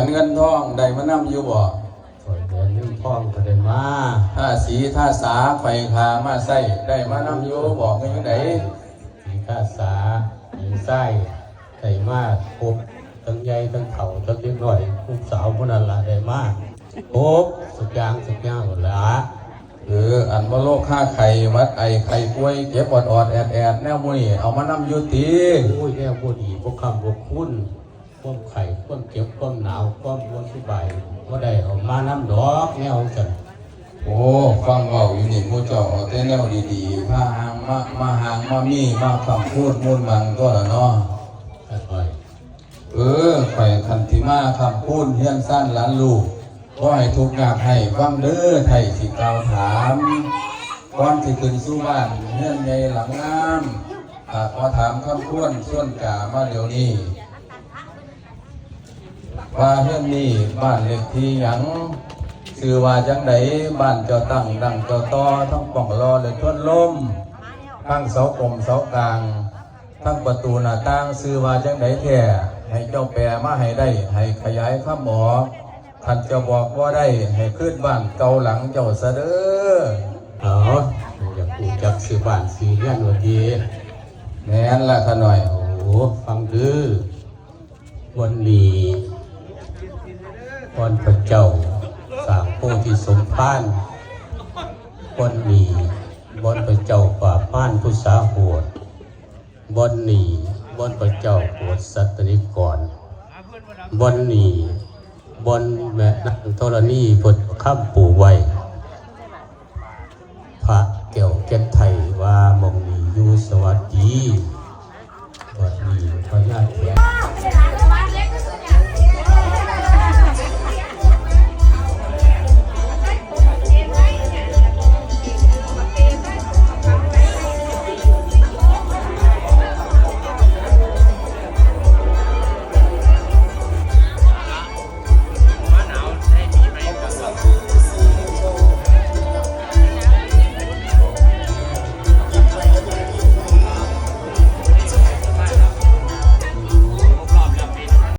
นเงินทองได้มานำอยู่บ่สวยแหวนเงินทองก็ได้มาท่าสีท่าสาไฟคามาใส่ได้มานำอยู่บอกกันยังไงสีท่าสาสีไส้ได้มาครบทั้งใหญ่ทั้งเข่าทั้งเล็กน้อยผู้สาวผู้นั้นละได้มาครบสุดยางหมดละอันว่าโรคค่าไข่วัดไอไข่ป่วยเจ็บอดแอดแนวมุ้ยเอามานำอยู่ตีโอ้ยแนวพอดีพวกคำพวกคุ้นพวกไข่พวกเจ็บพวกหนาวพวกวนสบายว่าได้เอามาน้ำดอกแนวกันโอ้ฟังเบาอยู่นี่มูเจ้าแต่แนวดีๆผ้าหางมามีมาคำพูดมูลมังก็ละเนาะข่อยคันธิมาคำพูดเฮียนสั้นล้านลูกก็ให้ทุกงานให้ฟังเด้อไทยสิกล่าวถามก่อนที่ขึ้นสู่บ้านเฮียนใหญ่หลังน้ำพอถามคำพูดส่วนกามาเดี๋ยวนี้ว่าเฮียนนี้บ้านเล็กที่หยังคือว่าจังไดบ้านเจ้าตั้งดังเจ้าต่อทั้งป่องรอเลยทวนลมทั้งเสากลมเสากลางทั้งประตูหน้าต่างซื้อว่าจังไดแท้ให้เจ้าแปลมาให้ได้ให้ขยายคำบอกท่านจะบอกว่าได้ให้ขึ้นบ้านเก่าหลังเจ้าเสด็จอยากปูจักซื้อบ้านซื้อเรือนวันดีแม่นละขน่อยโอ้ฟังดื้อวันนี้วันพระเจ้าสามโพธิสมภารวันนี้วันพระเจ้าป่าพานผู้สาโหดวันนี้วันพระเจ้าโหดสัตนิกรวันนี้วันแม่นักธรณีบทข้ามปู่ไว้พระเกี่ยวแก่ไทยว่ามองมีอยู่สวัสดีวันนี้พระญาติ